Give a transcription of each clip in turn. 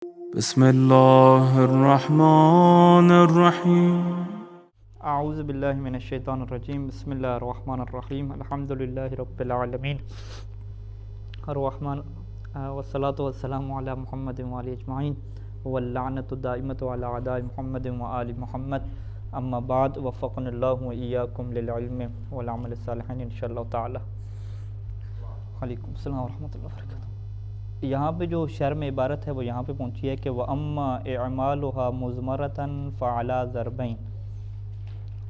بسم اللہ الرحمن الرحیم اعوذ باللہ من الشیطان الرجیم بسم اللہ الرحمن الرحیم الحمدللہ رب العالمین الرحمن والصلاة والسلام علی محمد وآلہ اجمعین واللعنۃ الدائمۃ علی اعداء محمد وآل محمد اما بعد وفقنا اللہ وإیاکم للعلم والعمل الصالح انشاءاللہ تعالی۔ وعلیکم السلام ورحمۃ اللہ وبرکاتہ۔ یہاں پہ جو شرح عبارت ہے وہ یہاں پہ پہنچی ہے کہ وَأَمَّا إِعْمَالُهَا مُضْمَرَةً فَعَلَى ضَرْبَيْنِ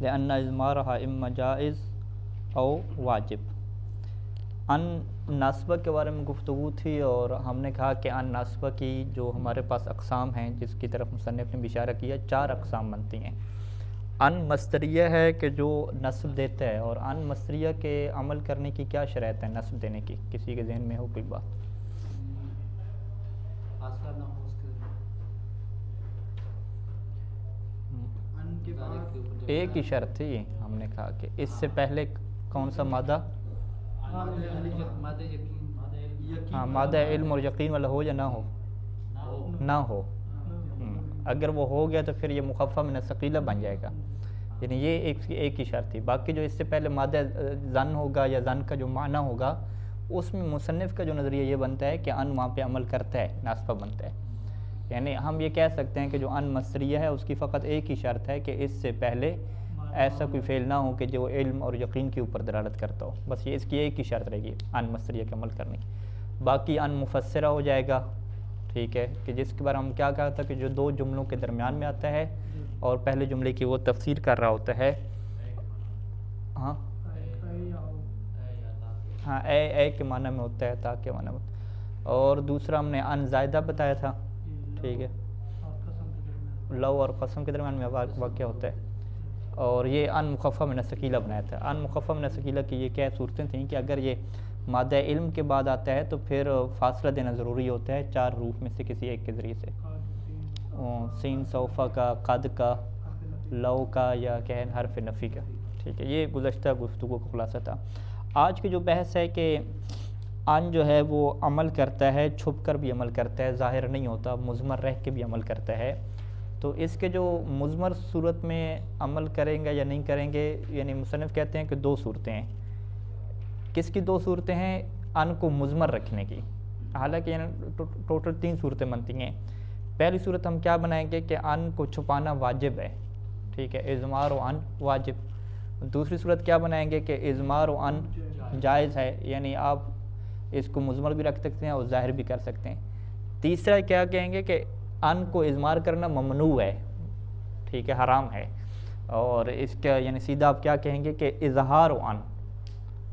لِأَنَّ إِضْمَارَهَا إِمَّا جائز او واجب۔ ان ناسبہ کے بارے میں گفتگو تھی اور ہم نے کہا کہ ان ناسبہ کی جو ہمارے پاس اقسام ہیں جس کی طرف مصنف نے اشارہ کیا، 4 اقسام بنتی ہیں۔ ان مصدریہ ہے کہ جو نصب دیتا ہے، اور ان مصدریہ کے عمل کرنے کی کیا شرائط ہے نصب دینے کی؟ کسی کے ذہن میں ہو کوئی بات؟ ایک ہی شرط تھی، ہم نے کہا کہ اس سے پہلے کون سا مادہ؟ ہاں، مادہ علم اور یقین والا ہو یا نہ ہو؟ نہ ہو۔ اگر وہ ہو گیا تو پھر یہ مخفف من الثقیلہ بن جائے گا، یعنی یہ ایک ہی شرط تھی۔ باقی جو اس سے پہلے مادہ ظن ہوگا یا ظن کا جو معنی ہوگا، اس میں مصنف کا جو نظریہ یہ بنتا ہے کہ ان وہاں پہ عمل کرتا ہے، ناسبہ بنتا ہے۔ یعنی ہم یہ کہہ سکتے ہیں کہ جو ان مصدریہ ہے اس کی فقط ایک ہی شرط ہے کہ اس سے پہلے ایسا کوئی فعل نہ ہو کہ جو علم اور یقین کے اوپر دلالت کرتا ہو، بس یہ اس کی ایک ہی شرط رہے گی ان مصدریہ کے عمل کرنے کی۔ باقی ان مفسرہ ہو جائے گا، ٹھیک ہے، کہ جس کے بارے ہم کیا کہا تھا کہ جو 2 جملوں کے درمیان میں آتا ہے اور پہلے جملے کی وہ تفسیر کر رہا ہوتا ہے۔ ہاں ہاں، اے کے معنی میں ہوتا ہے، تا کے معنی میں ہوتا ہے۔ اور دوسرا ہم نے ان زائدہ بتایا تھا، ٹھیک ہے، لو اور قسم کے درمیان میں واقع ہوتا ہے۔ اور یہ ان مخفف من الثقیلہ بنایا تھا۔ ان مخفف من الثقیلہ کی یہ کیا صورتیں تھیں کہ اگر یہ مادہ علم کے بعد آتا ہے تو پھر فاصلہ دینا ضروری ہوتا ہے 4 حروف میں سے کسی ایک کے ذریعے سے، سین سوفا کا، قد کا، لو کا، یا کہ حرف نفی کا، ٹھیک ہے۔ یہ گزشتہ گفتگو کا خلاصہ تھا۔ آج کی جو بحث ہے کہ ان جو ہے وہ عمل کرتا ہے، چھپ کر بھی عمل کرتا ہے، ظاہر نہیں ہوتا، مضمر رہ کے بھی عمل کرتا ہے۔ تو اس کے جو مضمر صورت میں عمل کریں گے یا نہیں کریں گے، یعنی مصنف کہتے ہیں کہ 2 صورتیں ہیں۔ کس کی 2 صورتیں ہیں؟ ان کو مضمر رکھنے کی۔ حالانکہ ٹوٹل 3 صورتیں بنتی ہیں۔ پہلی صورت ہم کیا بنائیں گے کہ ان کو چھپانا واجب ہے، ٹھیک ہے، اضمار و ان واجب۔ دوسری صورت کیا بنائیں گے کہ اضمار و ان جائز ہے، یعنی آپ اس کو مضمر بھی رکھ سکتے ہیں اور ظاہر بھی کر سکتے ہیں۔ تیسرا کیا کہیں گے کہ ان کو اضمار کرنا ممنوع ہے، ٹھیک ہے، حرام ہے۔ اور اس کا یعنی سیدھا آپ کیا کہیں گے کہ اظہار و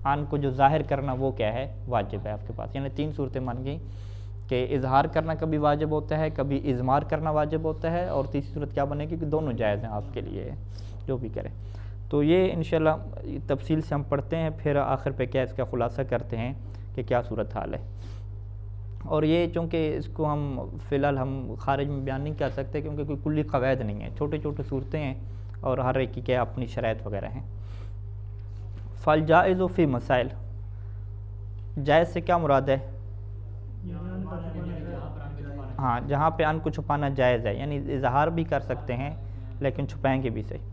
ان کو جو ظاہر کرنا وہ کیا ہے؟ واجب ہے آپ کے پاس۔ یعنی 3 صورتیں بن گئیں کہ اظہار کرنا کبھی واجب ہوتا ہے، کبھی اضمار کرنا واجب ہوتا ہے، اور تیسری صورت کیا بنے گی کہ دونوں جائز ہیں آپ کے لیے، جو بھی کریں۔ تو یہ انشاءاللہ تفصیل سے ہم پڑھتے ہیں، پھر آخر پہ کیا اس کا خلاصہ کرتے ہیں کہ کیا صورت حال ہے۔ اور یہ چونکہ اس کو ہم فی الحال ہم خارج میں بیان نہیں کر سکتے کیونکہ کوئی کلی قواعد نہیں ہیں، چھوٹے چھوٹے صورتیں ہیں اور ہر ایک کی کیا اپنی شرائط وغیرہ ہیں۔ فالجائز فی مسائل، جائز سے کیا مراد ہے؟ ہاں، جہاں پہ ان کو چھپانا جائز ہے، یعنی اظہار بھی کر سکتے ہیں لیکن چھپائیں گے بھی صحیح۔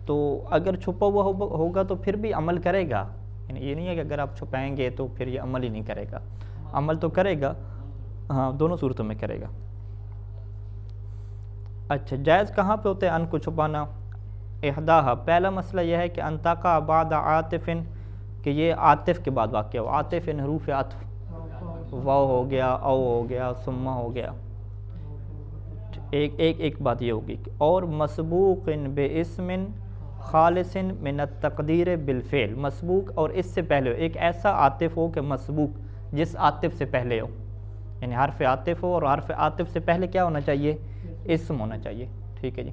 تو اگر چھپا ہوا ہوگا تو پھر بھی عمل کرے گا، یعنی یہ نہیں ہے کہ اگر آپ چھپائیں گے تو پھر یہ عمل ہی نہیں کرے گا، عمل تو کرے گا، ہاں، دونوں صورتوں میں کرے گا۔ اچھا، جائز کہاں پہ ہوتا ہے ان کو چھپانا؟ احداہا، پہلا مسئلہ یہ ہے کہ ان تقع بعد عاطف، کہ یہ عاطف کے بعد واقع ہو۔ عاطف ان حروف عطف، واو ہو گیا، او ہو گیا، ثم ہو گیا، ایک بات یہ ہوگی۔ اور مسبوق باسم خالص من التقدیر بالفعل، مسبوق اور اس سے پہلے ہو، ایک ایسا عاطف ہو کہ مسبوق جس عاطف سے پہلے ہو، یعنی حرف عاطف ہو اور حرف عاطف سے پہلے کیا ہونا چاہیے؟ اسم ہونا چاہیے، ٹھیک ہے جی۔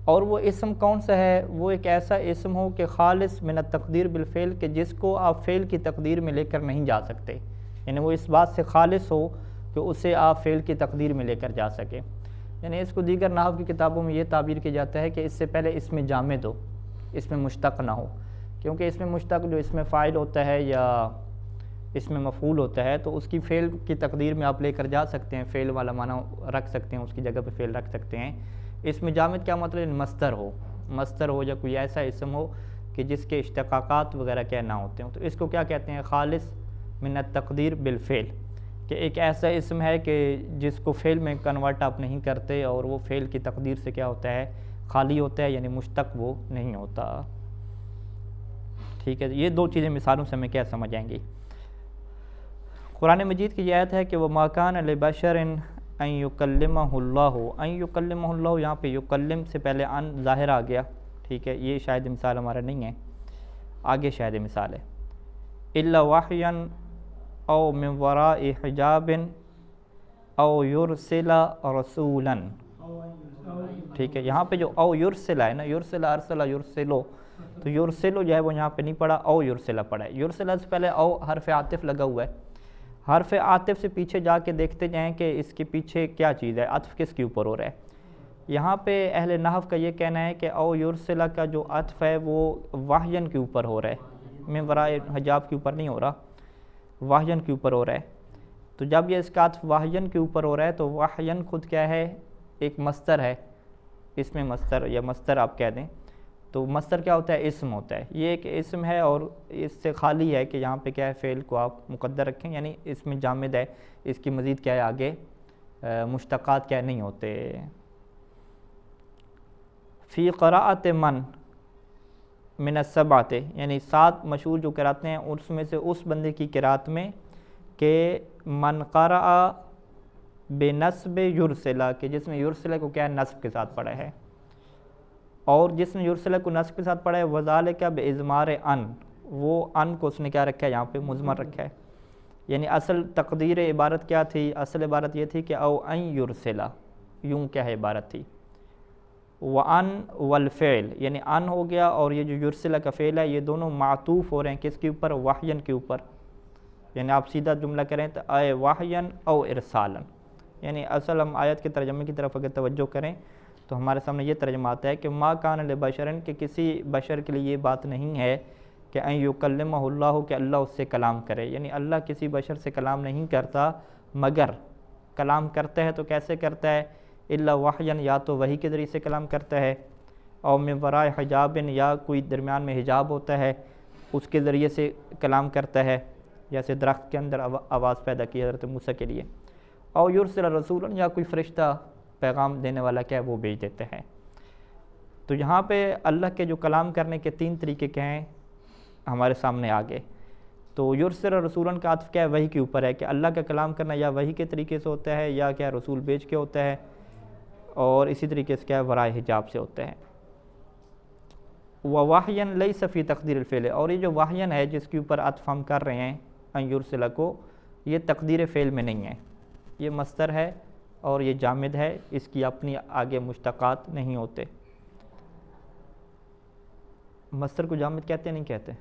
اور وہ اسم کون سا ہے؟ وہ ایک ایسا اسم ہو کہ خالص من التقدیر بالفعل، کہ جس کو آپ فعل کی تقدیر میں لے کر نہیں جا سکتے، یعنی وہ اس بات سے خالص ہو کہ اسے آپ فعل کی تقدیر میں لے کر جا سکے۔ یعنی اس کو دیگر نحو کی کتابوں میں یہ تعبیر کی جاتا ہے کہ اس سے پہلے اسم جامد ہو، اس میں مشتق نہ ہو، کیونکہ اس میں مشتق جو اس میں فاعل ہوتا ہے یا اس میں مفعول ہوتا ہے تو اس کی فعل کی تقدیر میں آپ لے کر جا سکتے ہیں، فعل والا معنی رکھ سکتے ہیں، اس کی جگہ پہ فعل رکھ سکتے ہیں۔ اس میں جامد کیا مطلب؟ مصدر ہو یا کوئی ایسا اسم ہو کہ جس کے اشتقاقات وغیرہ کیا نہ ہوتے ہیں، تو اس کو کیا کہتے ہیں؟ خالص من التقدیر بالفعل، کہ ایک ایسا اسم ہے کہ جس کو فعل میں کنورٹ آپ نہیں کرتے اور وہ فعل کی تقدیر سے کیا ہوتا ہے؟ خالی ہوتا ہے، یعنی مشتق وہ نہیں ہوتا۔ ٹھیک ہے، یہ دو چیزیں مثالوں سے ہمیں کیا سمجھ آئیں گی۔ قرآن مجید کی یہ آیت ہے کہ وَمَا كَانَ لِبَشَرٍ أَن يُكَلِّمَهُ اللَّهُ، ان يُكَلِّمَهُ اللَّهُ، یہاں پہ یکلم سے پہلے ان ظاہر آ گیا، ٹھیک ہے، یہ شاید مثال ہمارا نہیں ہے، آگے شاید مثال ہے إِلَّا وَحْيًا أَوْ مِن وَرَاءِ حِجَابٍ أَوْ يُرْسِلَ رَسُولًا، ٹھیک ہے، یہاں پہ جو او یرسلہ ہے نا، یرسلہ ارسلہ یرسلو، تو یرسلو جو ہے وہ یہاں پہ نہیں پڑھا، او یرسلہ پڑھا ہے۔ یرسلہ سے پہلے او حرف عاطف لگا ہوا ہے، حرف عاطف سے پیچھے جا کے دیکھتے جائیں کہ اس کے پیچھے کیا چیز ہے، عطف کس کے اوپر ہو رہا ہے۔ یہاں پہ اہل نحو کا یہ کہنا ہے کہ او یرسلہ کا جو عطف ہے وہ وحین کے اوپر ہو رہا ہے، من ورائے حجاب کے اوپر نہیں ہو رہا، وحین کے اوپر ہو رہا ہے۔ تو جب یہ اس کا عطف وحین کے اوپر ہو رہا ہے تو وحین خود کیا ہے؟ ایک مصدر ہے، اس میں مصدر یا مصدر آپ کہہ دیں، تو مصدر کیا ہوتا ہے؟ اسم ہوتا ہے، یہ ایک اسم ہے اور اس سے خالی ہے کہ یہاں پہ کیا ہے؟ فعل کو آپ مقدر رکھیں، یعنی اس میں جامد ہے، اس کی مزید کیا ہے؟ آگے مشتقات کیا نہیں ہوتے۔ فی قراءت من السبعۃ، یعنی 7 مشہور جو قراتیں ہیں اس میں سے اس بندے کی قرات میں کہ من قرأ بنصب یرسلہ، کہ جس نے یرسلہ کو کیا ہے؟ نصب کے ساتھ پڑھا ہے، اور جس نے یرسلہ کو نصب کے ساتھ پڑھا ہے وذالک باظمار ان، وہ ان کو اس نے کیا رکھا ہے؟ یہاں پہ مضمر رکھا ہے، یعنی اصل تقدیر عبارت کیا تھی؟ اصل عبارت یہ تھی کہ او ان یرسلہ، یوں کیا ہے عبارت تھی، وان والفعل، یعنی ان ہو گیا اور یہ جو یرسلہ کا فعل ہے یہ دونوں معطوف ہو رہے ہیں کس کے اوپر؟ وحین کے اوپر، یعنی آپ سیدھا جملہ کریں تو اے وحین او ارسالا، یعنی اصل ہم آیت کے ترجمے کی طرف اگر توجہ کریں تو ہمارے سامنے یہ ترجمہ آتا ہے کہ ما کان لبشرن، کہ کسی بشر کے لیے یہ بات نہیں ہے کہ ان یکلمہ اللہ، کہ اللہ اس سے کلام کرے، یعنی اللہ کسی بشر سے کلام نہیں کرتا، مگر کلام کرتا ہے تو کیسے کرتا ہے؟ الا وحین، یا تو وحی کے ذریعے سے کلام کرتا ہے، اور من وراء حجاب، یا کوئی درمیان میں حجاب ہوتا ہے اس کے ذریعے سے کلام کرتا ہے، جیسے درخت کے اندر آواز پیدا کی حضرت موسیٰ کے لیے، اور یرسل رسولا، یا کوئی فرشتہ پیغام دینے والا کیا ہے وہ بھیج دیتے ہیں۔ تو یہاں پہ اللہ کے جو کلام کرنے کے 3 طریقے کیا ہیں ہمارے سامنے آگے، تو یرسل رسولا کا عطف کیا ہے؟ وحی کے اوپر ہے، کہ اللہ کا کلام کرنا یا وحی کے طریقے سے ہوتا ہے یا کیا رسول بھیج کے ہوتا ہے، اور اسی طریقے سے کیا ہے؟ ورائے حجاب سے ہوتا ہے۔ وَوَحْيًا لَيْسَ فِي تقدیر الفعل، اور یہ جو وحین ہے جس کے اوپر عطف ہم کر رہے ہیں ان یرسلہ کو، یہ تقدیر فعل میں نہیں ہے، یہ مصدر ہے اور یہ جامد ہے، اس کی اپنی آگے مشتقات نہیں ہوتے۔ مصدر کو جامد کہتے ہیں نہیں کہتے؟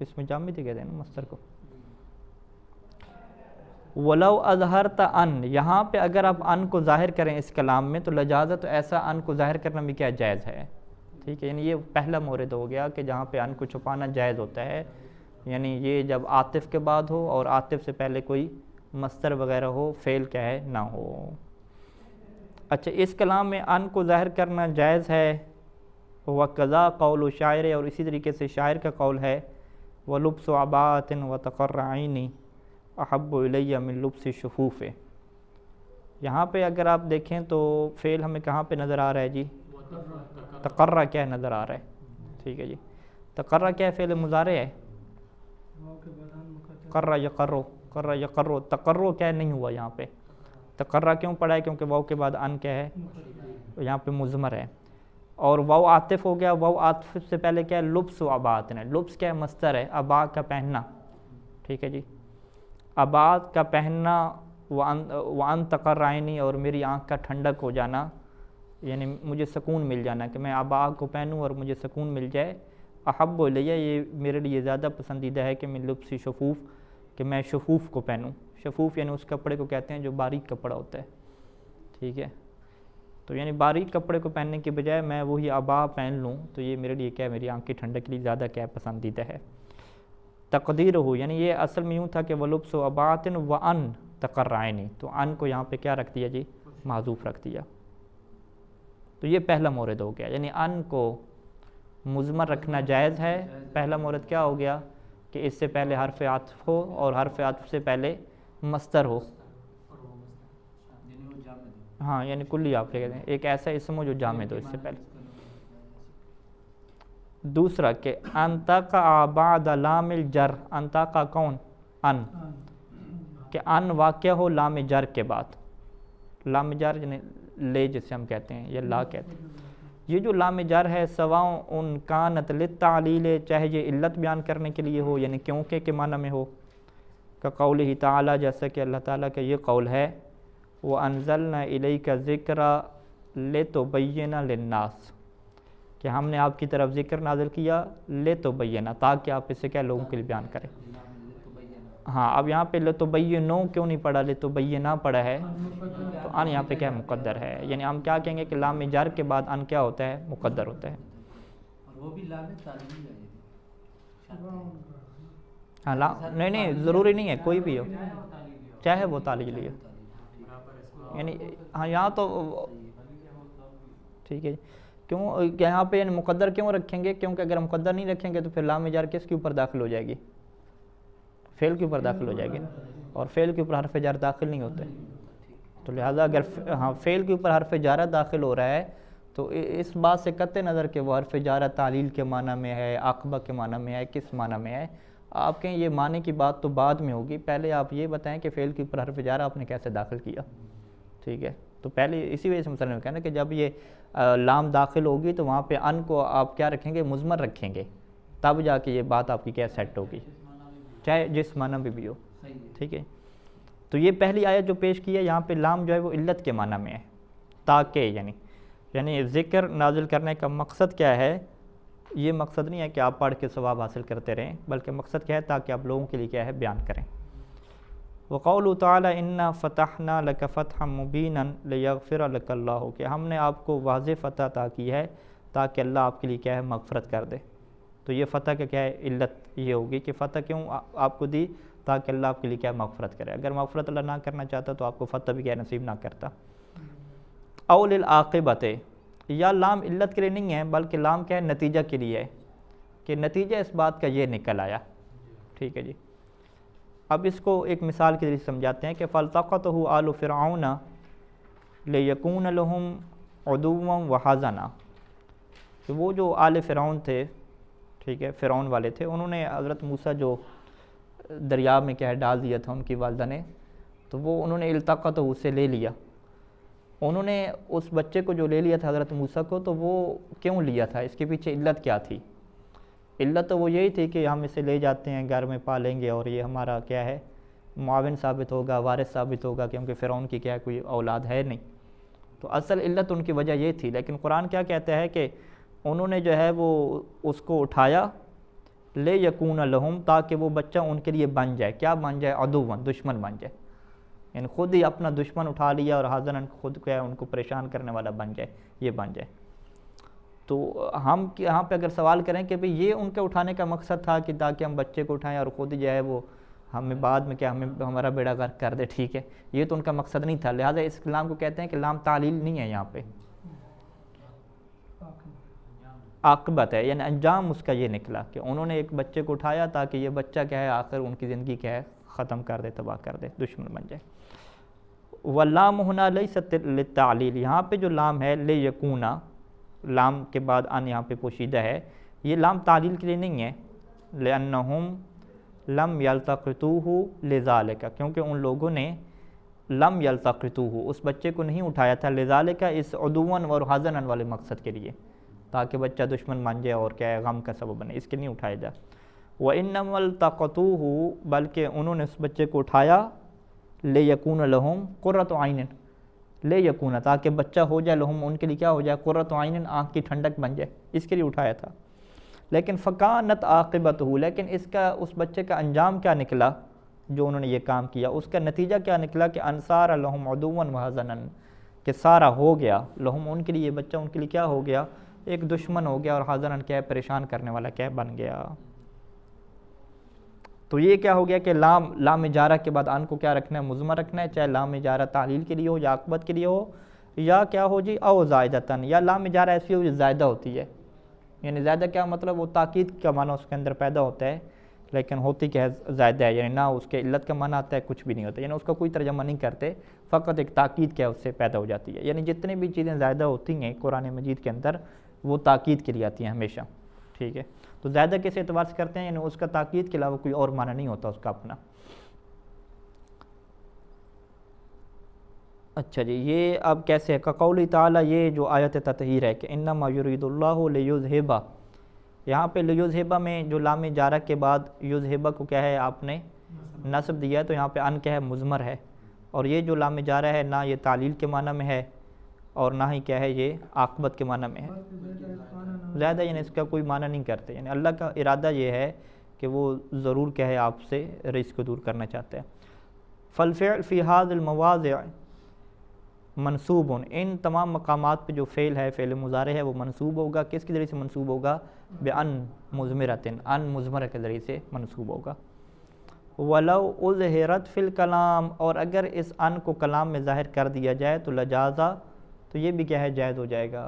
اس میں جامد ہی کہتے ہیں نا مصدر کو۔ وَلَوْ أَظْهَرْتَ أَن، یہاں پہ اگر آپ ان کو ظاہر کریں اس کلام میں تو لجازہ، تو ایسا ان کو ظاہر کرنا بھی کیا جائز ہے، ٹھیک ہے، یعنی یہ پہلا مورد ہو گیا کہ جہاں پہ ان کو چھپانا جائز ہوتا ہے، یعنی یہ جب عاطف کے بعد ہو اور عاطف سے پہلے کوئی مصدر وغیرہ ہو، فعل کیا ہے؟ نہ ہو۔ اچھا، اس کلام میں ان کو ظاہر کرنا جائز ہے، وَقَضَا قول شاعر، اور اسی طریقے سے شاعر کا قول ہے وَلُبْسُ عَبَاءَةٍ وَتَقَرَّ عَيْنِي احب الی من لبس شفوف، یہاں پہ اگر آپ دیکھیں تو فعل ہمیں کہاں پہ نظر آ رہا ہے جی؟ تقرہ کیا نظر آ رہا ہے، ٹھیک ہے جی، تقرہ کیا ہے؟ فعل مضارع ہے، قرہ یقرو، قرہ یقرو، تقرو کیا نہیں ہوا یہاں پہ، تقرہ کیوں پڑا ہے؟ کیونکہ واو کے بعد ان کیا ہے؟ یہاں پہ مضمر ہے، اور واو عاطف ہو گیا، واو عاطف سے پہلے کیا ہے؟ لبس و عباءۃ، لبس کیا ہے؟ مصدر ہے، عباء کا پہننا، ٹھیک ہے جی، عباء کا پہننا، وَأَن تَقَرَّ عَيْنِي، اور میری آنکھ کا ٹھنڈک ہو جانا، یعنی مجھے سکون مل جانا، کہ میں عباء کو پہنوں اور مجھے سکون مل جائے، احب الیہ، یہ میرے لیے زیادہ پسندیدہ ہے کہ من لبس شفوف، کہ میں شفوف کو پہنوں، شفوف یعنی اس کپڑے کو کہتے ہیں جو باریک کپڑا ہوتا ہے، ٹھیک ہے۔ تو یعنی باریک کپڑے کو پہننے کی بجائے میں وہی عبا پہن لوں تو یہ میرے لیے کیا ہے، میری آنکھ کی ٹھنڈک کے لیے زیادہ کیا ہے، پسندیدہ ہے۔ تقدیر ہو یعنی یہ اصل میں یوں تھا کہ وَلُبْسُ عَبَاءَةٍ وَأَنْ تَقَرَّعَيْنِ، تو ان کو یہاں پہ کیا رکھ دیا جی، محذوف رکھ دیا۔ تو یہ پہلا مورد ہو گیا، یعنی ان کو مضمر رکھنا جائز ہے۔ پہلا مورد کیا ہو گیا کہ اس سے پہلے حرف عطف ہو اور حرف عطف سے پہلے مصدر ہو، ہاں یعنی کلی آپ کہتے ہیں ایک ایسا اسم ہو جو جامد ہو اس سے پہلے۔ دوسرا کہ ان تقع بعد لام الجر، ان تقع کون، ان، کہ ان واقع ہو لام جر کے بعد، لام جر یعنی لے جسے ہم کہتے ہیں یا لا کہتے ہیں، یہ جو لام جر ہے سواء ان کانت للتعلیل، چاہے یہ علت بیان کرنے کے لیے ہو یعنی کیونکہ کے معنی میں ہو، کہ قولہ تعالی، جیسا کہ اللہ تعالیٰ کا یہ قول ہے وَأَنزَلْنَا إِلَيْكَ ذِكْرَ لِتُبَيِّنَ لِلنَّاسِ، کہ ہم نے آپ کی طرف ذکر نازل کیا لِتُبَيِّنَ، تاکہ آپ اسے کیا لوگوں کے لیے بیان کریں۔ ہاں اب یہاں پہ لِتُبَيِّنُوا کیوں نہیں پڑھا، لِتُبَيِّنَا پڑھا ہے، تو ان یہاں پہ کیا مقدر ہے، یعنی ہم کیا کہیں گے کہ لام جر کے بعد ان کیا ہوتا ہے، مقدر ہوتا ہے۔ ہاں نہیں ضروری نہیں ہے، کوئی بھی ہو، چاہے وہ تعلیلی ہو، یعنی ہاں یہاں تو ٹھیک ہے۔ کیوں یہاں پہ یعنی مقدر کیوں رکھیں گے، کیونکہ اگر ہم مقدر نہیں رکھیں گے تو پھر لام جر کس کے اوپر داخل ہو جائے گی، فعل کے اوپر داخل ہو جائے گی، اور فعل کے اوپر حرف جر داخل نہیں ہوتے، تو لہٰذا اگر ہاں فعل کے اوپر حرف جارہ داخل ہو رہا ہے تو اس بات سے قطع نظر کہ وہ حرف جارہ تعلیل کے معنی میں ہے، عاقبہ کے معنی میں ہے، کس معنی میں ہے، آپ کہیں یہ معنی کی بات تو بعد میں ہوگی، پہلے آپ یہ بتائیں کہ فعل کے اوپر حرف جارہ آپ نے کیسے داخل کیا، ٹھیک ہے۔ تو پہلے اسی وجہ سے مثلا میں کہنا کہ جب یہ لام داخل ہوگی تو وہاں پہ ان کو آپ کیا رکھیں گے، مضمر رکھیں گے، تب جا کے یہ بات آپ کی کیا سیٹ ہوگی، چاہے جس معنی میں بھی ہو، ٹھیک ہے۔ تو یہ پہلی آیت جو پیش کی ہے یہاں پہ لام جو ہے وہ علت کے معنی میں ہے، تاکہ یعنی ذکر نازل کرنے کا مقصد کیا ہے، یہ مقصد نہیں ہے کہ آپ پڑھ کے ثواب حاصل کرتے رہیں، بلکہ مقصد کیا ہے تاکہ آپ لوگوں کے لیے کیا ہے، بیان کریں۔ وقول تعالی انا فتحنا لک فتحا مبینا لیغفر لک اللہ، کہ ہم نے آپ کو واضح فتح عطا کی ہے تاکہ اللہ آپ کے لیے کیا ہے، مغفرت کر دے۔ تو یہ فتح کا کیا ہے، علت یہ ہوگی کہ فتح کیوں آپ کو دی، تاکہ اللہ آپ کے لیے کیا ہے، مغفرت کرے، اگر مغفرت اللہ نہ کرنا چاہتا تو آپ کو فتح بھی کیا ہے، نصیب نہ کرتا۔ او للعاقبۃ، یا لام علت کے لیے نہیں ہے بلکہ لام کیا ہے، نتیجہ کے لیے ہے، کہ نتیجہ اس بات کا یہ نکل آیا، ٹھیک ہے جی۔ اب اس کو ایک مثال کے ذریعے سمجھاتے ہیں کہ فَالْتَقَطَهُ آلُ فِرْعَوْنَ لِيَكُونَ لَهُمْ عُدُوًّا وَحَزَنًا، کہ وہ جو آل فرعون تھے، ٹھیک ہے، فرعون والے تھے، انہوں نے حضرت موسیٰ جو دریا میں کیا ہے ڈال دیا تھا ان کی والدہ نے، تو وہ انہوں نے التقطہ سے لے لیا، انہوں نے اس بچے کو جو لے لیا تھا حضرت موسیٰ کو، تو وہ کیوں لیا تھا، اس کے پیچھے علت کیا تھی؟ علت تو وہ یہی تھی کہ ہم اسے لے جاتے ہیں، گھر میں پالیں گے اور یہ ہمارا کیا ہے، معاون ثابت ہوگا، وارث ثابت ہوگا، کیونکہ فرعون کی کیا ہے، کوئی اولاد ہے نہیں، تو اصل علت ان کی وجہ یہ تھی۔ لیکن قرآن کیا کہتا ہے کہ انہوں نے جو ہے وہ اس کو اٹھایا لے یکون لہم، تاکہ وہ بچہ ان کے لیے بن جائے، کیا بن جائے، عدوًا، دشمن بن جائے، یعنی خود ہی اپنا دشمن اٹھا لیا اور حاضراً خود کیا ہے ان کو پریشان کرنے والا بن جائے، یہ بن جائے۔ تو ہم یہاں پہ اگر سوال کریں کہ بھئی یہ ان کے اٹھانے کا مقصد تھا کہ تاکہ ہم بچے کو اٹھائیں اور خود جو ہے وہ ہمیں بعد میں کیا، ہمیں ہمارا بیڑا غرق کر دے، ٹھیک ہے، یہ تو ان کا مقصد نہیں تھا، لہٰذا اس لام کو کہتے ہیں کہ لام تعلیل نہیں ہے، یہاں پہ عاقبت ہے، یعنی انجام اس کا یہ نکلا کہ انہوں نے ایک بچے کو اٹھایا تاکہ یہ بچہ کیا ہے آخر ان کی زندگی کیا ہے، ختم کر دے، تباہ کر دے، دشمن بن جائے۔ واللام ہنا لیست للتعلیل، یہاں پہ جو لام ہے لے یکونا، لام کے بعد ان یہاں پہ پوشیدہ ہے، یہ لام تعلیل کے لیے نہیں ہے، لأنہم لم یلتقطوہ لذالک، کیونکہ ان لوگوں نے لم یلتقطوہ، اس بچے کو نہیں اٹھایا تھا، لذالک، اس عدواً اور حزناً والے مقصد کے لیے، تاکہ بچہ دشمن بن جائے اور کیا ہے، غم کا سبب بنے، اس کے نہیں اٹھایا جا۔ وَإِنَّمَا الْتَقَطُوهُ، بلکہ انہوں نے اس بچے کو اٹھایا لِيَكُونَ لَهُمْ قُرَّةُ عَيْنٍ، لِيَكُونَ، تاکہ بچہ ہو جائے، لہم ان کے لیے کیا ہو جائے، قُرَّةُ عَيْنٍ، آنکھ کی ٹھنڈک بن جائے، اس کے لیے اٹھایا تھا۔ لیکن فَكَانَتْ عَاقِبَتُهُ، لیکن اس کا اس بچے کا انجام کیا نکلا، جو انہوں نے یہ کام کیا، اس کا نتیجہ کیا نکلا کہ أَنْ صَارَ لَهُمْ عُدُوًّا وَحَزَنًا، کہ سارا ہو گیا، لہم ان کے لیے، یہ بچہ ان کے لیے کیا ہو گیا، ایک دشمن ہو گیا، اور حاضرن کیا ہے، پریشان کرنے والا کیا بن گیا۔ تو یہ کیا ہو گیا کہ لام جارہ کے بعد ان کو کیا رکھنا ہے، مضمر رکھنا ہے، چاہے لام جارہ تعلیل کے لیے ہو یا عاقبت کے لیے ہو، یا کیا ہو جی او زائدتن، یا لام جارہ ایسی ہو جو زائدہ ہوتی ہے، یعنی زائدہ کیا مطلب، وہ تاکید کا معنی اس کے اندر پیدا ہوتا ہے، لیکن ہوتی کیا ہے، زائدہ ہے، یعنی نہ اس کے علت کا معنی آتا ہے، کچھ بھی نہیں ہوتا، یعنی اس کا کوئی ترجمہ نہیں کرتے، فقط ایک تاکید کیا اس سے پیدا ہو جاتی ہے۔ یعنی جتنی بھی چیزیں زائدہ ہوتی ہیں قرآن مجید کے اندر وہ تاکید کے لیے آتی ہیں ہمیشہ، ٹھیک ہے۔ تو زائدہ کس اعتبار سے کرتے ہیں، یعنی اس کا تاکید کے علاوہ کوئی اور معنی نہیں ہوتا اس کا اپنا۔ اچھا جی، یہ اب کیسے ہے، قول تعالیٰ، یہ جو آیت تطہیر ہے کہ انما یرید اللہ لیذھب، یہاں پہ لیذھب میں جو لام جارہ کے بعد یذھب کو کیا ہے آپ نے نصب دیا ہے، تو یہاں پہ ان کیا ہے، مضمر ہے، اور یہ جو لام جارہ ہے نہ یہ تعلیل کے معنی میں ہے اور نہ ہی کیا ہے یہ عاقبت کے معنی میں ہے، زیادہ یعنی اس کا کوئی معنی نہیں کرتے، یعنی اللہ کا ارادہ یہ ہے کہ وہ ضرور کیا ہے آپ سے رزق کو دور کرنا چاہتے ہیں۔ فالفعل فی هذه المواضع منصوب، ان تمام مقامات پہ جو فعل ہے، فعل مضارع ہے، وہ منصوب ہوگا، کس کے ذریعے سے منصوب ہوگا، بان مضمرۃ، ان مضمرہ کے ذریعے سے منصوب ہوگا۔ ولو اظہرت فی الکلام، اور اگر اس ان کو کلام میں ظاہر کر دیا جائے تو لجازہ، تو یہ بھی کیا ہے، جائز ہو جائے گا۔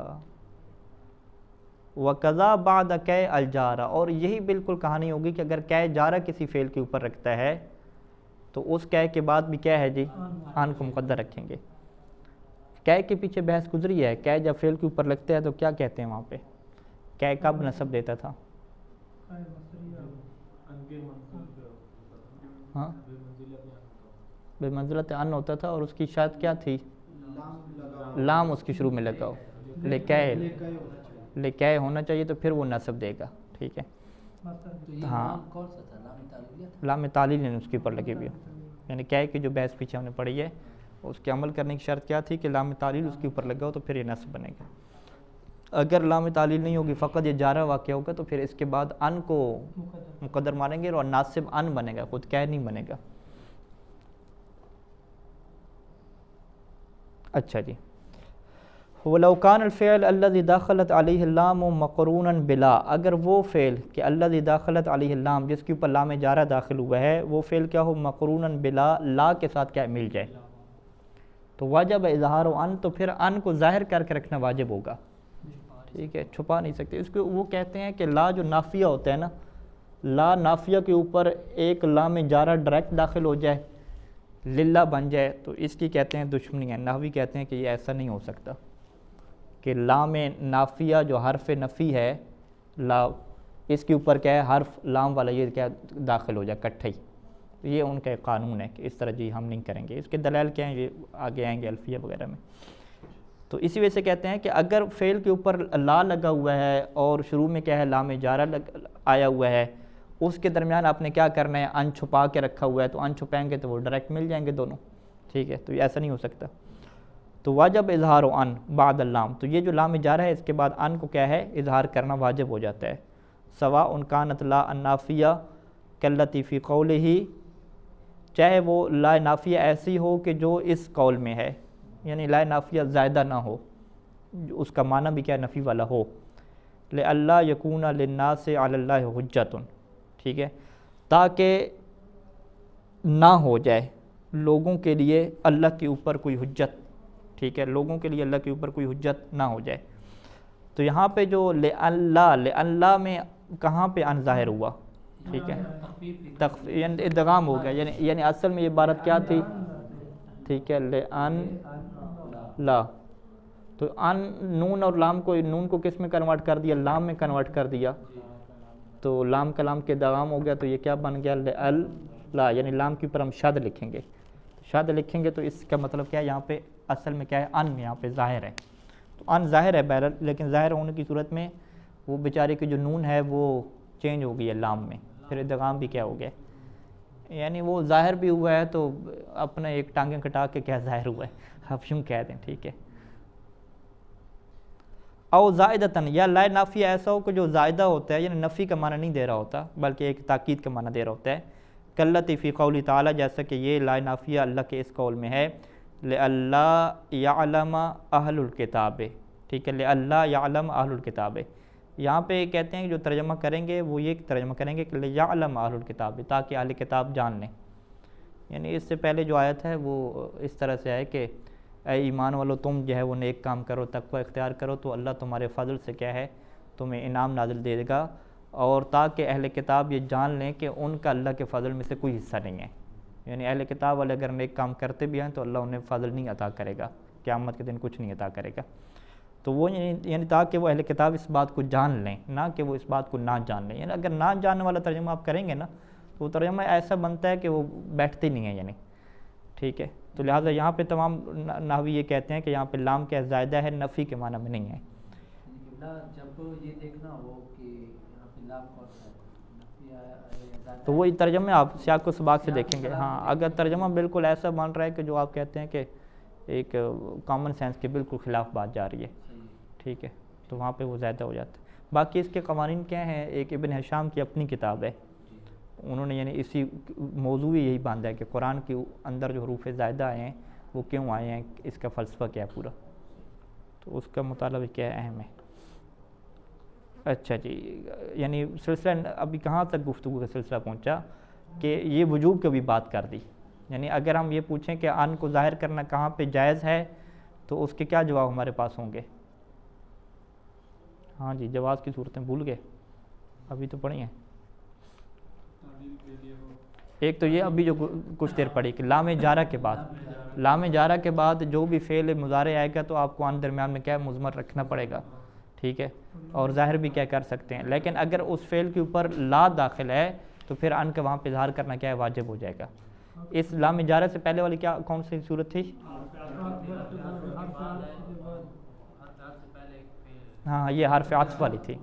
وَقَضَى بَعْدَ كَيْ الْجَارَ، اور یہی بالکل کہانی ہوگی کہ اگر کَے جارہ کسی فعل کے اوپر رکھتا ہے تو اس کَے کے بعد بھی کیا ہے جی، ان کو مقدر رکھیں گے۔ کَے کے پیچھے بحث گزری ہے، کَے جب فعل کے اوپر لگتا ہے تو کیا کہتے ہیں وہاں پہ، کَے کب نصب دیتا تھا، ہاں بے منزلت ان ہوتا تھا، اور اس کی شرط کیا تھی، لام اس کی شروع میں لگاؤ، لکے ہونا چاہیے تو پھر وہ نصب دے گا، ٹھیک ہے۔ ہاں لام تعلیل نے اس کے اوپر لگے ہوئے، یعنی کہے کہ جو بحث پیچھے ہم نے پڑھی ہے اس کے عمل کرنے کی شرط کیا تھی کہ لام تعلیل اس کے اوپر لگاؤ تو پھر یہ نصب بنے گا۔ اگر لام تعلیل نہیں ہوگی، فقط یہ جارہ واقع ہوگا، تو پھر اس کے بعد ان کو مقدر مانیں گے اور ناصب ان بنے گا، خود کہہ نہیں بنے گا۔ اچھا جی، وَلَوْ كَانَ الْفِعْلُ الَّذِي دَخَلَتْ عَلَيْهِ اللَّامُ مَقْرُونًا بِلَا، اگر وہ فعل کہ الَّذِي دَخَلَتْ عَلَيْهِ اللَّام، جس کے اوپر لام جارہ داخل ہوا ہے، وہ فعل کیا ہو، مقروناً بلا، لا کے ساتھ کیا مل جائے، تو واجب اظہار و ان، تو پھر ان کو ظاہر کر کے رکھنا واجب ہوگا، ٹھیک ہے، چھپا نہیں سکتے۔ اس کو وہ کہتے ہیں کہ لا جو نافیہ ہوتا ہے نا، لا نافیہ کے اوپر ایک لام جارہ ڈائریکٹ داخل ہو جائے، للہ بن جائے، تو اس کی کہتے ہیں دشمنی ہے۔ نحوی کہتے ہیں کہ یہ ایسا نہیں ہو سکتا کہ لام نافیہ جو حرف نفی ہے، لا اس کے اوپر کیا ہے، حرف لام والا یہ کیا داخل ہو جائے کٹھے ہی، تو یہ ان کا ایک قانون ہے کہ اس طرح جی ہم نہیں کریں گے۔ اس کے دلائل کیا ہیں یہ آگے آئیں گے الفیہ وغیرہ میں۔ تو اسی وجہ سے کہتے ہیں کہ اگر فعل کے اوپر لا لگا ہوا ہے اور شروع میں کیا ہے لام جارہ آیا ہوا ہے، اس کے درمیان آپ نے کیا کرنا ہے، ان چھپا کے رکھا ہوا ہے، تو ان چھپائیں گے تو وہ ڈائریکٹ مل جائیں گے دونوں، ٹھیک ہے، تو یہ ایسا نہیں ہو سکتا۔ تو واجب اظہار و ان بعد اللام، تو یہ جو لام جارہ ہے اس کے بعد ان کو کیا ہے، اظہار کرنا واجب ہو جاتا ہے۔ سواء کانت لا النافیہ کاللتی فی قولہ، چاہے وہ لا نافیہ ایسی ہو کہ جو اس قول میں ہے، یعنی لا نافیہ زائدہ نہ ہو، اس کا معنی بھی کیا نفی والا ہو، لئلا یکون للناس علی اللہ حجۃ، ٹھیک ہے، تاکہ نہ ہو جائے لوگوں کے لیے اللہ کے اوپر کوئی حجت، ٹھیک ہے، لوگوں کے لیے اللہ کے اوپر کوئی حجت نہ ہو جائے۔ تو یہاں پہ جو لئلا میں کہاں پہ ان ظاہر ہوا، ٹھیک ہے، یعنی ادغام ہو گیا، یعنی اصل میں یہ عبارت کیا تھی، ٹھیک ہے، لئن لا، تو ان نون اور لام کو، نون کو کس میں کنورٹ کر دیا، لام میں کنورٹ کر دیا، تو لام کلام کے ادغام ہو گیا، تو یہ کیا بن گیا، لا، یعنی لام کے اوپر ہم شد لکھیں گے، شد لکھیں گے تو اس کا مطلب کیا ہے، یہاں پہ اصل میں کیا ہے، ان یہاں پہ ظاہر ہے، تو ان ظاہر ہے بہرحال، لیکن ظاہر ہونے کی صورت میں وہ بیچارے کی جو نون ہے وہ چینج ہو گئی ہے لام میں، پھر ادغام بھی کیا ہو گیا، یعنی وہ ظاہر بھی ہوا ہے تو اپنا ایک ٹانگیں کٹا کے کیا ظاہر ہوا ہے، آپ یوں کہہ دیں، ٹھیک ہے۔ او زائدتاً، یا لا نافیہ ایسا ہو کہ جو زائدہ ہوتا ہے، یعنی نفی کا معنی نہیں دے رہا ہوتا بلکہ ایک تاکید کا معنی دے رہا ہوتا ہے، کاللتی فی قول تعالیٰ، جیسا کہ یہ لا نافیہ اللہ کے اس قول میں ہے، لِأَلَّا يَعْلَمَ أَهْلُ الْكِتَابِ، ٹھیک ہے، لِأَلَّا يَعْلَمَ أَهْلُ الْكِتَابِ. یہاں پہ کہتے ہیں کہ جو ترجمہ کریں گے وہ یہ ترجمہ کریں گے کہ لِيَعْلَمَ أَهْلُ الْكِتَابِ، تاکہ اہل کتاب جان لیں. یعنی اس سے پہلے جو آیت ہے وہ اس طرح سے ہے کہ اے ایمان والو تم جو ہے وہ نیک کام کرو، تقوی اختیار کرو تو اللہ تمہارے فضل سے کیا ہے تمہیں انعام نازل دے گا، اور تاکہ اہل کتاب یہ جان لیں کہ ان کا اللہ کے فضل میں سے کوئی حصہ نہیں ہے. یعنی اہل کتاب والے اگر نیک کام کرتے بھی ہیں تو اللہ انہیں فضل نہیں عطا کرے گا، قیامت کے دن کچھ نہیں عطا کرے گا. تو وہ یعنی تاکہ وہ اہل کتاب اس بات کو جان لیں، نہ کہ وہ اس بات کو نہ جان لیں. یعنی اگر نہ جاننے والا ترجمہ آپ کریں گے نا تو وہ ترجمہ ایسا بنتا ہے کہ وہ بیٹھتے نہیں ہیں. یعنی ٹھیک ہے، تو لہٰذا یہاں پہ تمام نحوی یہ کہتے ہیں کہ یہاں پہ لام کیا زائدہ ہے، نفی کے معنی میں نہیں ہے. جب یہ دیکھنا ہو کہ یہاں پہ لام کون سا ہے، نفی ہے، تو وہی ترجمے آپ سیاق و سباق سے دیکھیں گے. ہاں اگر ترجمہ بالکل ایسا بن رہا ہے کہ جو آپ کہتے ہیں کہ ایک کامن سینس کے بالکل خلاف بات جا رہی ہے، ٹھیک ہے، تو وہاں پہ وہ زیادہ ہو جاتا ہے. باقی اس کے قوانین کیا ہیں، ایک ابن ہشام کی اپنی کتاب ہے، انہوں نے یعنی اسی موضوع یہی باندھا ہے کہ قرآن کے اندر جو حروف زائدہ آئے ہیں وہ کیوں آئے ہیں، اس کا فلسفہ کیا ہے پورا، تو اس کا مطالعہ کیا اہم ہے. اچھا جی، یعنی سلسلہ ابھی کہاں تک گفتگو کا سلسلہ پہنچا کہ یہ وجوب کی بھی بات کر دی. یعنی اگر ہم یہ پوچھیں کہ ان کو ظاہر کرنا کہاں پہ جائز ہے تو اس کے کیا جواب ہمارے پاس ہوں گے؟ ہاں جی، جواز کی صورتیں بھول گئے، ابھی تو پڑھی ہیں. ایک تو یہ ابھی جو کچھ دیر پڑھی کہ لام جارہ کے بعد، لام جارہ کے بعد جو بھی فعل مضارع آئے گا تو آپ کو ان درمیان میں کیا ہے مضمر رکھنا پڑے گا، ٹھیک ہے، اور ظاہر بھی کیا کر سکتے ہیں. لیکن اگر اس فعل کے اوپر لا داخل ہے تو پھر ان کا وہاں پہ اظہار کرنا کیا ہے واجب ہو جائے گا. اس لام جارہ سے پہلے والی کیا کون سی صورت تھی؟ ہاں یہ حرف عطف والی تھی.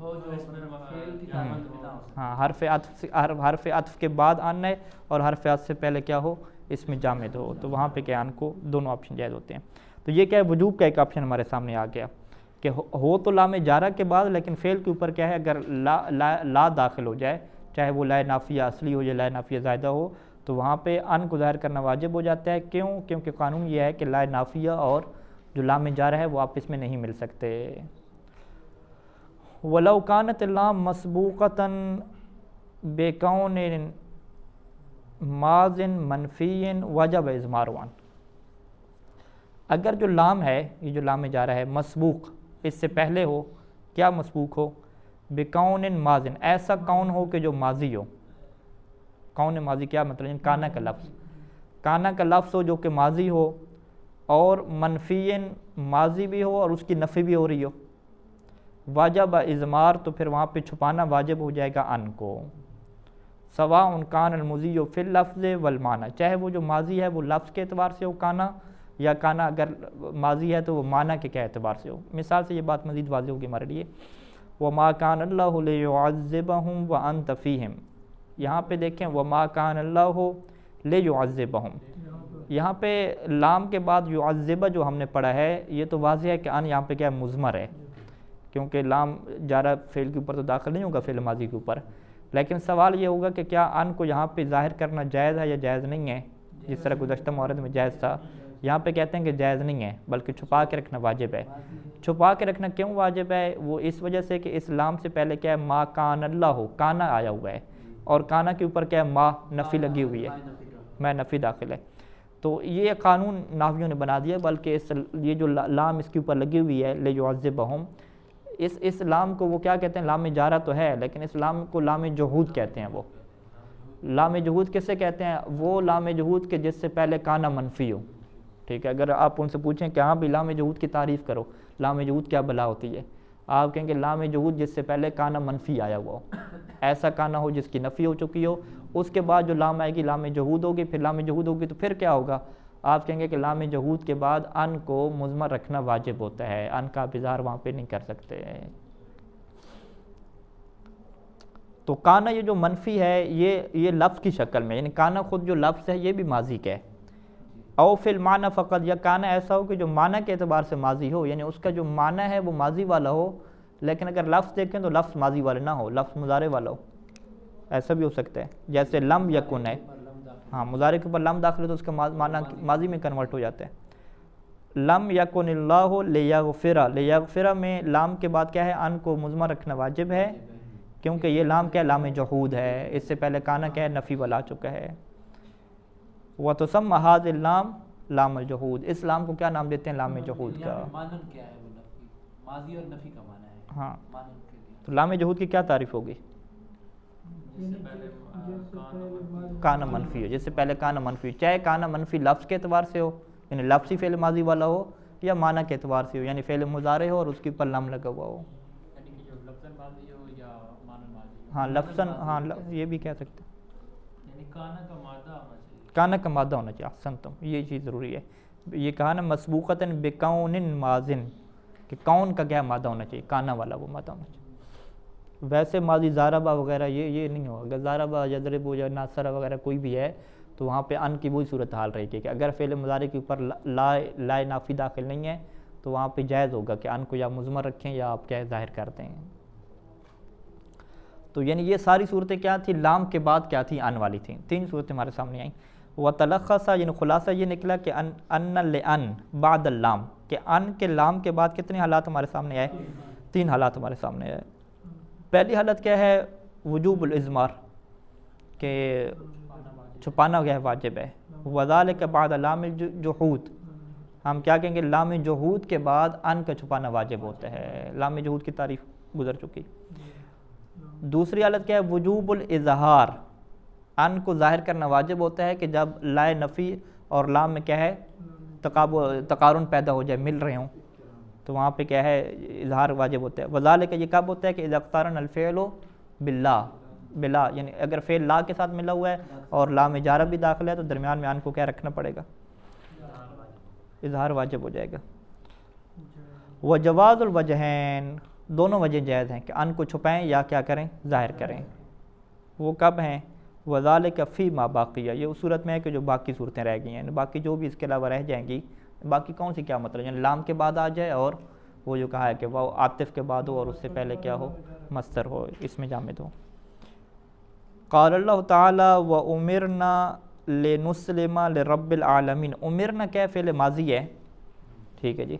ہاں حرف عطف کے بعد ان ہے اور حرف عطف سے پہلے کیا ہو اس میں جامد ہو، تو وہاں پہ کیا ان کو دونوں آپشن جائز ہوتے ہیں. تو یہ کیا ہے وجوب کا ایک آپشن ہمارے سامنے آ گیا کہ ہو تو لام جارہ کے بعد لیکن فعل کے اوپر کیا ہے اگر لا داخل ہو جائے، چاہے وہ لا نافیہ اصلی ہو یا لا نافیہ زائدہ ہو، تو وہاں پہ ان کو ظاہر کرنا واجب ہو جاتا ہے. کیوں؟ کیونکہ قانون یہ ہے کہ لا نافیہ اور جو لام جارہ ہے وہ آپس میں نہیں مل سکتے. وَلَوْ كَانَتِ اللام مَسْبُوقَةً بِكَوْنٍ ماضٍ منفی وجب اضمارُ. اگر جو لام ہے، یہ جو لام جارہ ہے مسبوق اس سے پہلے ہو، کیا مسبوق ہو؟ بِكَوْنٍ ماضٍ، ایسا کون ہو کہ جو ماضی ہو. کون ماضی کیا مطلب؟ یعنی کانا کا لفظ، کانا کا لفظ ہو جو کہ ماضی ہو اور منفی ماضی بھی ہو اور اس کی نفی بھی ہو رہی ہو. واجب اضمار، تو پھر وہاں پہ چھپانا واجب ہو جائے گا ان کو. سواء کان المضی فی اللفظ والمعنی، چاہے وہ جو ماضی ہے وہ لفظ کے اعتبار سے ہو کانا، یا کانا اگر ماضی ہے تو وہ معنی کے کیا اعتبار سے ہو. مثال سے یہ بات مزید واضح ہوگی ہمارے لیے. وَمَا كَانَ اللَّهُ لِيُعَذِّبَهُمْ وَأَنْتَ فِيهِمْ. یہاں پہ دیکھیں وَمَا كَانَ اللَّهُ لِيُعَذِّبَهُمْ، یہاں پہ لام کے بعد یعذب جو ہم نے پڑھا ہے یہ تو واضح ہے کہ ان یہاں پہ کیا مضمر ہے، کیونکہ لام جارہ فعل کے اوپر تو داخل نہیں ہوگا فعل ماضی کے اوپر. لیکن سوال یہ ہوگا کہ کیا ان کو یہاں پہ ظاہر کرنا جائز ہے یا جائز نہیں ہے؟ جس طرح گزشتہ مورد میں جائز تھا، یہاں پہ کہتے ہیں کہ جائز نہیں ہے بلکہ چھپا کے رکھنا واجب ہے. چھپا کے رکھنا کیوں واجب ہے؟ وہ اس وجہ سے کہ اس لام سے پہلے کیا ہے ما کان اللہ، کانا آیا ہوا ہے، اور کانا کے اوپر کیا ہے ما نفی لگی ہوئی ہے، میں نفی داخل ہے. تو یہ قانون نحویوں نے بنا دیا، بلکہ یہ جو لام اس کے اوپر لگی ہوئی ہے لیعذبہم، اس لام کو وہ کیا کہتے ہیں؟ لام جارہ تو ہے لیکن اس لام کو لام جہود کہتے ہیں. وہ لام جہود کسے کہتے ہیں؟ وہ لام جہود کے جس سے پہلے کانا منفی ہو. ٹھیک ہے، اگر آپ ان سے پوچھیں کہ ہاں بھی لام جہود کی تعریف کرو، لام جہود کیا بلا ہوتی ہے، آپ کہیں گے لام جہود جس سے پہلے کانا منفی آیا ہوا ہو، ایسا کانا ہو جس کی نفی ہو چکی ہو، اس کے بعد جو لام آئے گی لام جہود ہوگی. پھر لام جہود ہوگی تو پھر کیا ہوگا؟ آپ کہیں گے کہ لام جہود کے بعد ان کو مضمر رکھنا واجب ہوتا ہے، ان کا اظہار وہاں پہ نہیں کر سکتے. تو کانا یہ جو منفی ہے یہ لفظ کی شکل میں، یعنی کانا خود جو لفظ ہے یہ بھی ماضی کا ہے. او فی المعنی فقط، یا کانا ایسا ہو کہ جو معنی کے اعتبار سے ماضی ہو، یعنی اس کا جو معنی ہے وہ ماضی والا ہو، لیکن اگر لفظ دیکھیں تو لفظ ماضی والا نہ ہو، لفظ مضارع والا ہو. ایسا بھی ہو سکتا ہے، جیسے لم یکن ہے، ہاں مضارع کے اوپر لم داخل ہے تو اس کا معنی ماضی میں کنورٹ ہو جاتا ہے. لم یکن اللہ لیغفر، لیغفر میں لام کے بعد کیا ہے؟ ان کو مضمر رکھنا واجب ہے، کیونکہ یہ لام کیا ہے؟ لام جحود ہے، اس سے پہلے کانا کیا ہے؟ نفی والا چکا ہے۔ وتسمى هذه اللام لام الجحود، اس لام کو کیا نام دیتے ہیں؟ لام جحود کا۔ مانن کیا ہے؟ وہ نفی، ماضی اور نفی کا معنی ہے۔ ہاں، مانن کے لیے تو لام جحود کی کیا تعریف ہوگی؟ جس سے پہلے کانا منفی ہو، جس سے پہلے کانا منفی ہو، چاہے کانا منفی لفظ کے اعتبار سے ہو، یعنی لفظی فعل ماضی والا ہو، یا معنی کے اعتبار سے ہو، یعنی فعل مضارع ہو اور اس کے اوپر لام لگا ہوا ہو۔ یعنی کہ جو لفظاً ماضی ہو یا مانن ماضی ہو۔ ہاں لفظاً، ہاں یہ بھی کہہ سکتے ہیں، یعنی کانا کا مادہ ہونا چاہیے۔ کانا کا مادہ ہونا چاہیے، احسنتم، یہ چیز ضروری ہے۔ یہ کہا نا مسبوقتاً بکون ماضن، کہ کون کا کیا مادہ ہونا چاہیے؟ کانا والا وہ مادہ ہونا چاہیے۔ ویسے ماضی ضاربہ وغیرہ یہ نہیں ہوگا، اگر ضاربہ یضرب یا ناصر وغیرہ کوئی بھی ہے تو وہاں پہ ان کی وہی صورتحال رہے گی کہ اگر فعل مضارع کے اوپر لا نافی داخل نہیں ہے تو وہاں پہ جائز ہوگا کہ ان کو یا مضمر رکھیں یا آپ کیا ظاہر کرتے ہیں۔ تو یعنی یہ ساری صورتیں کیا تھیں؟ لام کے بعد کیا تھیں؟ ان والی تھیں۔ تین صورتیں ہمارے سامنے آئیں۔ وتلخص، یعنی خلاصہ یہ نکلا کہ ان لان بعد اللام، کہ ان کے لام کے بعد کتنے حالات ہمارے سامنے آئے؟ تین حالات ہمارے سامنے آئے۔ پہلی حالت کیا ہے؟ وجوب الاضمار، کہ چھپانا گیا واجب ہے۔ وذالک بعد لام الجحود، ہم کیا کہیں گے؟ لام جحود کے بعد ان کا چھپانا واجب ہوتا ہے۔ لام جحود کی تعریف گزر چکی۔ دوسری حالت کیا ہے؟ وجوب الاظہار، ان کو ظاہر کرنا واجب ہوتا ہے کہ جب لا نفی اور لام میں کیا ہے؟ تقارن پیدا ہو جائے، مل رہے ہوں، تو وہاں پہ کیا ہے؟ اظہار واجب ہوتا ہے۔ وذالک، یہ کب ہوتا ہے؟ کہ اذا اقترن الفعل باللا، بلا یعنی اگر فعل لا کے ساتھ ملا ہوا ہے اور لام جارہ بھی داخل ہے تو درمیان میں ان کو کیا رکھنا پڑے گا؟ اظہار واجب ہو جائے گا۔ وجواز الوجہین، دونوں وجہ جائز ہیں کہ ان کو چھپائیں یا کیا کریں؟ ظاہر کریں۔ وہ کب ہیں؟ وذالک فی ما باقیہ، یہ اس صورت میں ہے کہ جو باقی صورتیں رہ گئی ہیں، باقی جو بھی اس کے علاوہ رہ جائیں گی، باقی کون سی کیا مطلب؟ یعنی لام کے بعد آ جائے اور وہ جو کہا ہے کہ وہ عاطف کے بعد ہو اور اس سے پہلے کیا ہو؟ مصدر ہو، اس میں جامد ہو۔ قال اللہ تعالی وَأُمِرْنَا لِنُسْلِمَ لِرَبِّ الْعَالَمِينَ، امرنا کیا ہے؟ فعل ماضی ہے، ٹھیک ہے جی،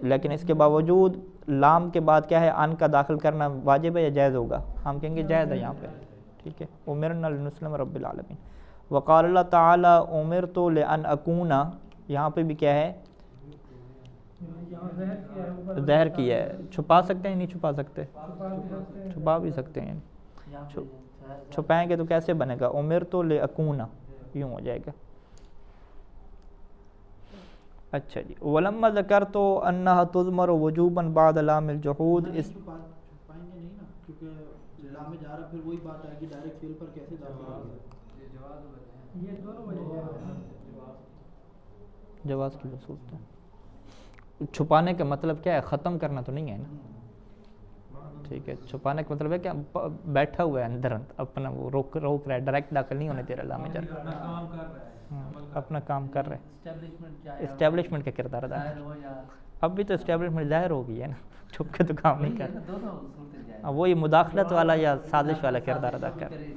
لیکن اس کے باوجود لام کے بعد کیا ہے؟ ان کا داخل کرنا واجب ہے یا جائز ہوگا؟ ہم کہیں گے جائز ہے یہاں پہ، ٹھیک ہے۔ امرنا لنسلم رب العالمین۔ وقال اللہ تعالی امرت لان اکون، یہاں پہ بھی کیا ہے؟ ظاہر کیا ہے۔ چھپا سکتے ہیں نہیں چھپا سکتے؟ چھپا بھی سکتے ہیں، چھپائیں گے تو کیسے بنے گا؟ امرت لاکون، یوں ہو جائے گا۔ اچھا جی، ولما ذکرت انها تضمر وجوبا بعد لام الجحود، اس چھپائیں گے نہیں نا، کیونکہ لام جارہ پھر وہی بات آئے گی ڈائریکٹ فعل پر کیسے داخل ہوگا؟ یہ دونوں وجہ ہیں، جواز کی صورت ہے۔ چھپانے کا مطلب کیا ہے؟ ختم کرنا تو نہیں ہے نا، ٹھیک ہے۔ چھپانے کا مطلب ہے کہ بیٹھا ہوا ہے اندر اپنا، وہ روک رہا ہے، ڈائریکٹ داخل نہیں ہونے دے رہا لام جارہ، اپنا کام کر رہے ہیں۔ اسٹیبلشمنٹ کا کردار ادا کر، اب بھی تو اسٹیبلشمنٹ ظاہر ہو گئی ہے نا، چھپ کے تو کام نہیں کر رہا، وہ یہ مداخلت والا یا سازش والا کردار ادا کر رہا ہے۔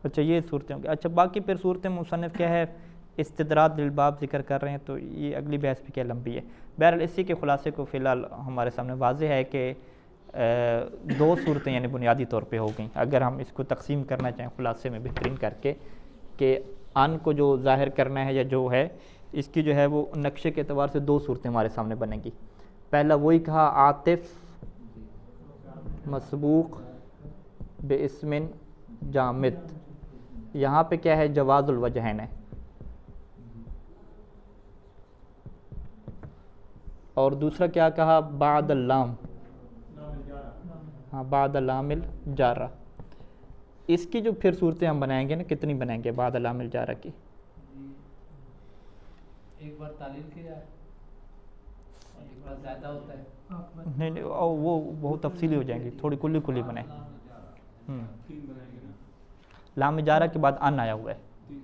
اچھا یہ صورتیں ہوں گی۔ اچھا باقی پھر صورتیں مصنف کیا ہے؟ استدراج للباب ذکر کر رہے ہیں، تو یہ اگلی بحث بھی کیا لمبی ہے۔ بہرحال اسی کے خلاصے کو فی الحال ہمارے سامنے واضح ہے کہ دو صورتیں یعنی بنیادی طور پہ ہو گئیں، اگر ہم اس کو تقسیم کرنا چاہیں خلاصے میں بہترین کر کے، کہ ان کو جو ظاہر کرنا ہے یا جو ہے اس کی جو ہے وہ نقشے کے اعتبار سے دو صورتیں ہمارے سامنے بنیں گی۔ پہلا وہی کہا عاطف مسبوق باسم جامد، یہاں پہ کیا ہے؟ جواز الوجہین ہے، اور دوسرا کیا کہا؟ بعد اللام، ہاں بعد اللام الجارہ۔ اس کی جو پھر صورتیں ہم بنائیں گے نا، کتنی بنائیں گے بعد اللام الجارہ کی؟ ایک بار تعلیل کیا ہے اور ایک بار زیادہ ہوتا ہے، نہیں وہ بہت تفصیلی ہو جائیں گی، تھوڑی کلی کلی بنائیں۔ لام جارہ کے بعد ان آیا ہوا ہے،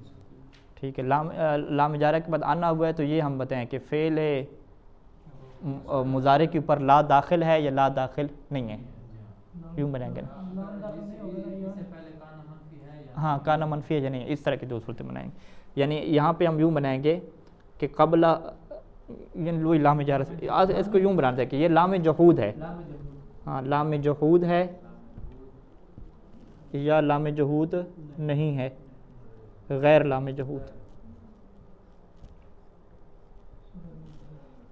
ٹھیک ہے، لام جارہ کے بعد ان آیا ہوا ہے، تو یہ ہم بتائیں کہ فعل مضارع کے اوپر لا داخل ہے یا لا داخل نہیں ہے، یوں بنائیں گے نا۔ ہاں کانا منفی ہے یا نہیں، اس طرح کی دو صورتیں بنائیں گے۔ یعنی یہاں پہ ہم یوں بنائیں گے کہ قبلہ یعنی وہی لام جہر سے اس کو یوں بنانا ہے کہ یہ لام جحود ہے. ہاں لام جحود ہے یا لام جحود نہیں ہے, غیر لام جحود.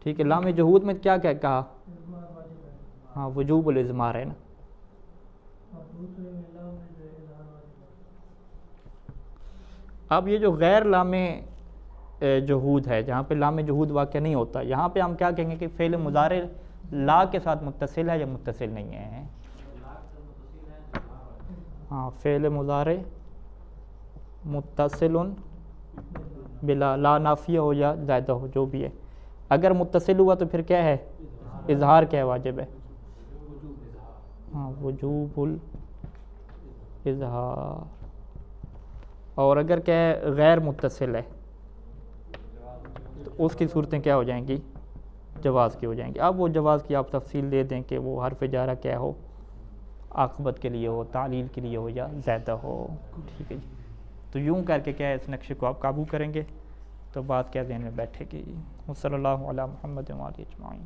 ٹھیک ہے, لام جحود میں کیا کیا کہا؟ ہاں وجوب الاضمار ہے نا. اب یہ جو غیر لام جحود ہے, جہاں پہ لام جحود واقع نہیں ہوتا, یہاں پہ ہم کیا کہیں گے کہ فعل مضارع لا کے ساتھ متصل ہے یا متصل نہیں ہے؟ ہاں فعل مضارع متصل بلا, لا نافیہ ہو یا زائدہ ہو جو بھی ہے. اگر متصل ہوا تو پھر کیا ہے؟ اظہار کیا ہے واجب ہے؟ ہاں وجوب الاظہار. اور اگر کیا ہے غیر متصل ہے تو اس کی صورتیں کیا ہو جائیں گی؟ جواز کی ہو جائیں گی. اب وہ جواز کی آپ تفصیل دے دیں کہ وہ حرف جارہ کیا ہو, عاقبت کے لیے ہو, تعلیل کے لیے ہو یا زیادہ ہو. ٹھیک ہے جی, تو یوں کر کے کیا ہے اس نقشے کو آپ قابو کریں گے تو بات کیا ذہن میں بیٹھے گی. صلی اللہ علی محمد و آلہ اجمعین.